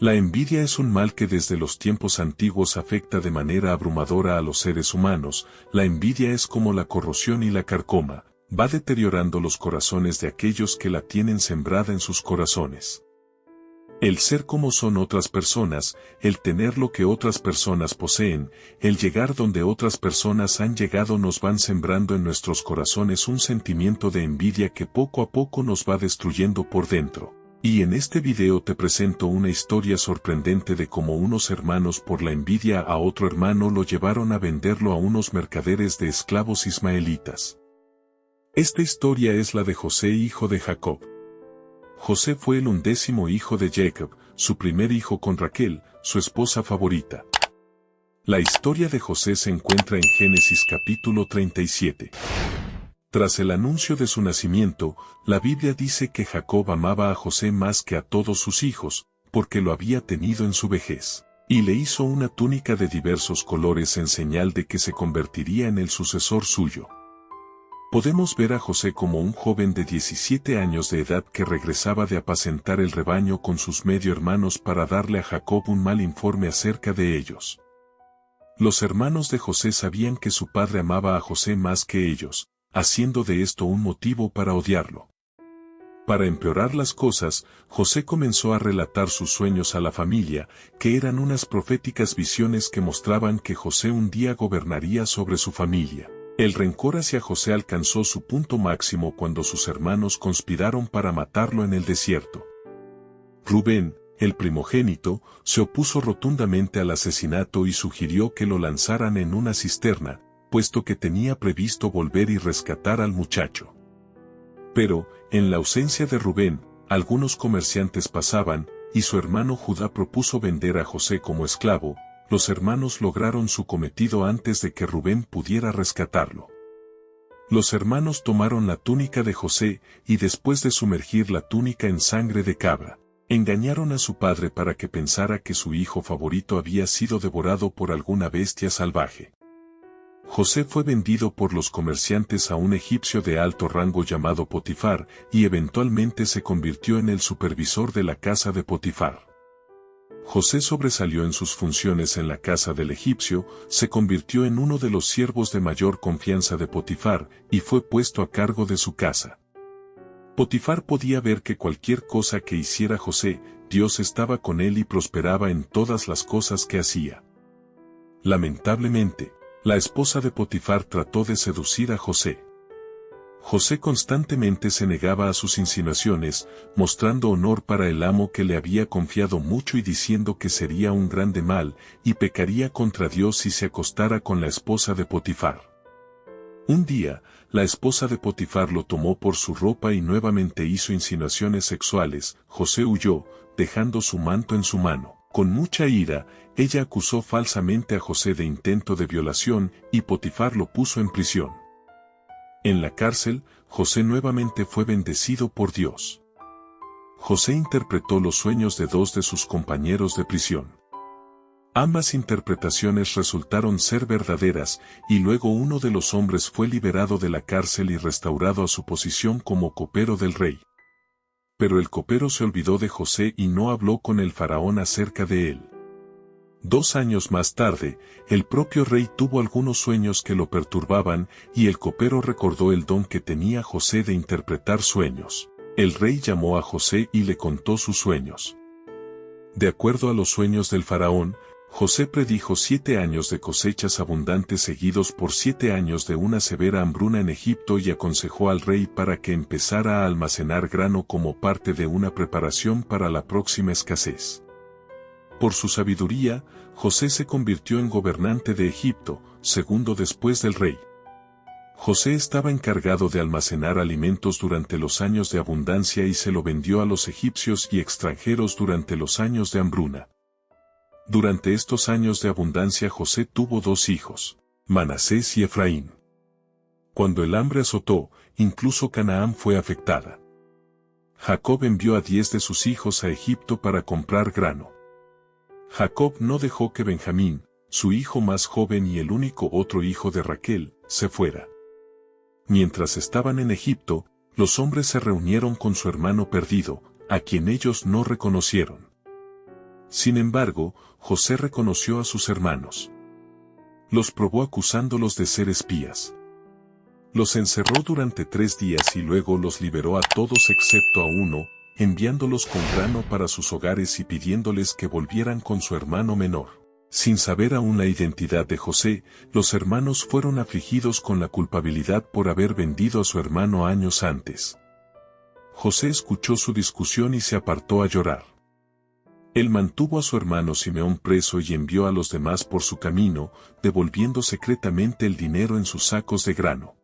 La envidia es un mal que desde los tiempos antiguos afecta de manera abrumadora a los seres humanos. La envidia es como la corrosión y la carcoma, va deteriorando los corazones de aquellos que la tienen sembrada en sus corazones. El ser como son otras personas, el tener lo que otras personas poseen, el llegar donde otras personas han llegado nos van sembrando en nuestros corazones un sentimiento de envidia que poco a poco nos va destruyendo por dentro. Y en este video te presento una historia sorprendente de cómo unos hermanos por la envidia a otro hermano lo llevaron a venderlo a unos mercaderes de esclavos ismaelitas. Esta historia es la de José, hijo de Jacob. José fue el 11º hijo de Jacob, su primer hijo con Raquel, su esposa favorita. La historia de José se encuentra en Génesis capítulo 37. Tras el anuncio de su nacimiento, la Biblia dice que Jacob amaba a José más que a todos sus hijos, porque lo había tenido en su vejez, y le hizo una túnica de diversos colores en señal de que se convertiría en el sucesor suyo. Podemos ver a José como un joven de 17 años de edad que regresaba de apacentar el rebaño con sus medio hermanos para darle a Jacob un mal informe acerca de ellos. Los hermanos de José sabían que su padre amaba a José más que ellos, haciendo de esto un motivo para odiarlo. Para empeorar las cosas, José comenzó a relatar sus sueños a la familia, que eran unas proféticas visiones que mostraban que José un día gobernaría sobre su familia. El rencor hacia José alcanzó su punto máximo cuando sus hermanos conspiraron para matarlo en el desierto. Rubén, el primogénito, se opuso rotundamente al asesinato y sugirió que lo lanzaran en una cisterna, puesto que tenía previsto volver y rescatar al muchacho. Pero, en la ausencia de Rubén, algunos comerciantes pasaban, y su hermano Judá propuso vender a José como esclavo. Los hermanos lograron su cometido antes de que Rubén pudiera rescatarlo. Los hermanos tomaron la túnica de José, y después de sumergir la túnica en sangre de cabra, engañaron a su padre para que pensara que su hijo favorito había sido devorado por alguna bestia salvaje. José fue vendido por los comerciantes a un egipcio de alto rango llamado Potifar, y eventualmente se convirtió en el supervisor de la casa de Potifar. José sobresalió en sus funciones en la casa del egipcio, se convirtió en uno de los siervos de mayor confianza de Potifar, y fue puesto a cargo de su casa. Potifar podía ver que cualquier cosa que hiciera José, Dios estaba con él y prosperaba en todas las cosas que hacía. Lamentablemente, la esposa de Potifar trató de seducir a José. José constantemente se negaba a sus insinuaciones, mostrando honor para el amo que le había confiado mucho y diciendo que sería un grande mal, y pecaría contra Dios si se acostara con la esposa de Potifar. Un día, la esposa de Potifar lo tomó por su ropa y nuevamente hizo insinuaciones sexuales. José huyó, dejando su manto en su mano. Con mucha ira, ella acusó falsamente a José de intento de violación, y Potifar lo puso en prisión. En la cárcel, José nuevamente fue bendecido por Dios. José interpretó los sueños de dos de sus compañeros de prisión. Ambas interpretaciones resultaron ser verdaderas, y luego uno de los hombres fue liberado de la cárcel y restaurado a su posición como copero del rey. Pero el copero se olvidó de José y no habló con el faraón acerca de él. 2 años más tarde, el propio rey tuvo algunos sueños que lo perturbaban, y el copero recordó el don que tenía José de interpretar sueños. El rey llamó a José y le contó sus sueños. De acuerdo a los sueños del faraón, José predijo 7 años de cosechas abundantes seguidos por 7 años de una severa hambruna en Egipto y aconsejó al rey para que empezara a almacenar grano como parte de una preparación para la próxima escasez. Por su sabiduría, José se convirtió en gobernante de Egipto, segundo después del rey. José estaba encargado de almacenar alimentos durante los años de abundancia y se lo vendió a los egipcios y extranjeros durante los años de hambruna. Durante estos años de abundancia José tuvo 2 hijos, Manasés y Efraín. Cuando el hambre azotó, incluso Canaán fue afectada. Jacob envió a 10 de sus hijos a Egipto para comprar grano. Jacob no dejó que Benjamín, su hijo más joven y el único otro hijo de Raquel, se fuera. Mientras estaban en Egipto, los hombres se reunieron con su hermano perdido, a quien ellos no reconocieron. Sin embargo, José reconoció a sus hermanos. Los probó acusándolos de ser espías. Los encerró durante 3 días y luego los liberó a todos excepto a uno, enviándolos con grano para sus hogares y pidiéndoles que volvieran con su hermano menor. Sin saber aún la identidad de José, los hermanos fueron afligidos con la culpabilidad por haber vendido a su hermano años antes. José escuchó su discusión y se apartó a llorar. Él mantuvo a su hermano Simeón preso y envió a los demás por su camino, devolviendo secretamente el dinero en sus sacos de grano.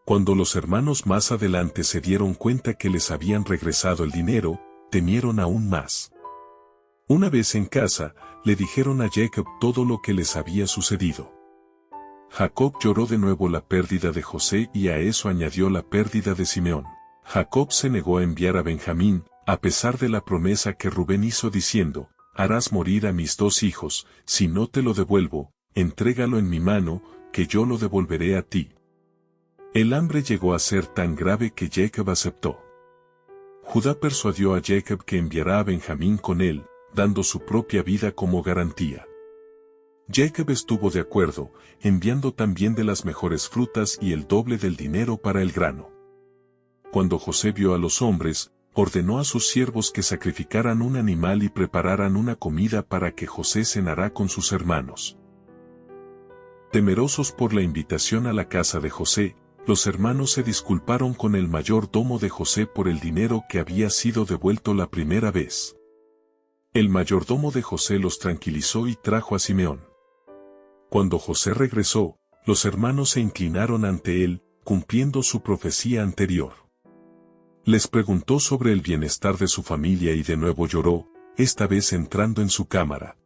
Cuando los hermanos más adelante se dieron cuenta que les habían regresado el dinero, temieron aún más. Una vez en casa, le dijeron a Jacob todo lo que les había sucedido. Jacob lloró de nuevo la pérdida de José y a eso añadió la pérdida de Simeón. Jacob se negó a enviar a Benjamín, a pesar de la promesa que Rubén hizo diciendo, «Harás morir a mis 2 hijos, si no te lo devuelvo, entrégalo en mi mano, que yo lo devolveré a ti». El hambre llegó a ser tan grave que Jacob aceptó. Judá persuadió a Jacob que enviará a Benjamín con él, dando su propia vida como garantía. Jacob estuvo de acuerdo, enviando también de las mejores frutas y el doble del dinero para el grano. Cuando José vio a los hombres, ordenó a sus siervos que sacrificaran un animal y prepararan una comida para que José cenara con sus hermanos. Temerosos por la invitación a la casa de José, los hermanos se disculparon con el mayordomo de José por el dinero que había sido devuelto la primera vez. El mayordomo de José los tranquilizó y trajo a Simeón. Cuando José regresó, los hermanos se inclinaron ante él, cumpliendo su profecía anterior. Les preguntó sobre el bienestar de su familia y de nuevo lloró, esta vez entrando en su cámara.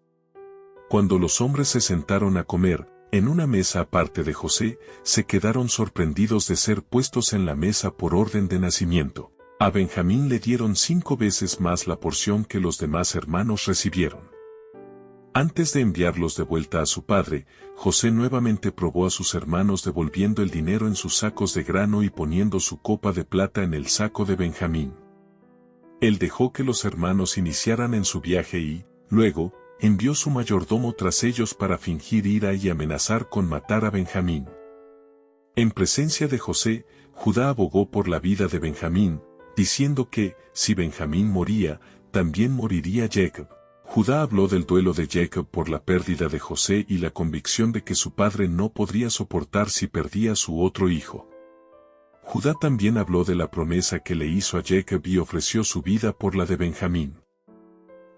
Cuando los hombres se sentaron a comer, en una mesa aparte de José, se quedaron sorprendidos de ser puestos en la mesa por orden de nacimiento. A Benjamín le dieron 5 veces más la porción que los demás hermanos recibieron. Antes de enviarlos de vuelta a su padre, José nuevamente probó a sus hermanos devolviendo el dinero en sus sacos de grano y poniendo su copa de plata en el saco de Benjamín. Él dejó que los hermanos iniciaran en su viaje y, luego, envió su mayordomo tras ellos para fingir ira y amenazar con matar a Benjamín. En presencia de José, Judá abogó por la vida de Benjamín, diciendo que, si Benjamín moría, también moriría Jacob. Judá habló del duelo de Jacob por la pérdida de José y la convicción de que su padre no podría soportar si perdía a su otro hijo. Judá también habló de la promesa que le hizo a Jacob y ofreció su vida por la de Benjamín.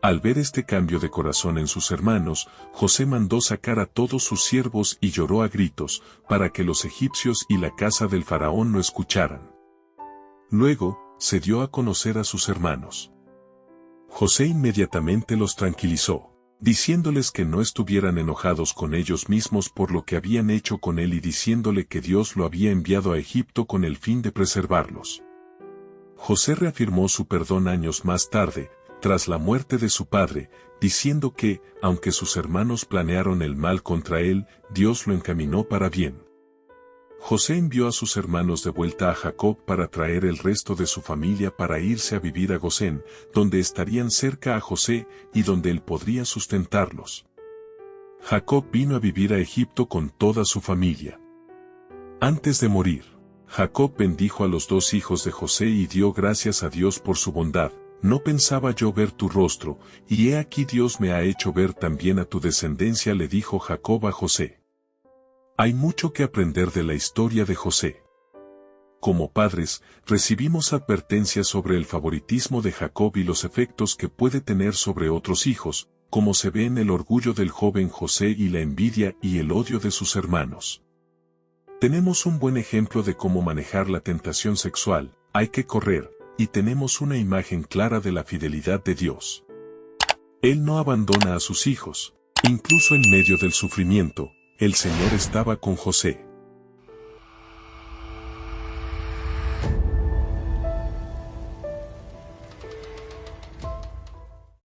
Al ver este cambio de corazón en sus hermanos, José mandó sacar a todos sus siervos y lloró a gritos, para que los egipcios y la casa del faraón no escucharan. Luego, se dio a conocer a sus hermanos. José inmediatamente los tranquilizó, diciéndoles que no estuvieran enojados con ellos mismos por lo que habían hecho con él y diciéndole que Dios lo había enviado a Egipto con el fin de preservarlos. José reafirmó su perdón años más tarde, tras la muerte de su padre, diciendo que, aunque sus hermanos planearon el mal contra él, Dios lo encaminó para bien. José envió a sus hermanos de vuelta a Jacob para traer el resto de su familia para irse a vivir a Gosén, donde estarían cerca a José y donde él podría sustentarlos. Jacob vino a vivir a Egipto con toda su familia. Antes de morir, Jacob bendijo a los 2 hijos de José y dio gracias a Dios por su bondad. No pensaba yo ver tu rostro, y he aquí Dios me ha hecho ver también a tu descendencia, le dijo Jacob a José. Hay mucho que aprender de la historia de José. Como padres, recibimos advertencias sobre el favoritismo de Jacob y los efectos que puede tener sobre otros hijos, como se ve en el orgullo del joven José y la envidia y el odio de sus hermanos. Tenemos un buen ejemplo de cómo manejar la tentación sexual, hay que correr, y tenemos una imagen clara de la fidelidad de Dios. Él no abandona a sus hijos, incluso en medio del sufrimiento, el Señor estaba con José.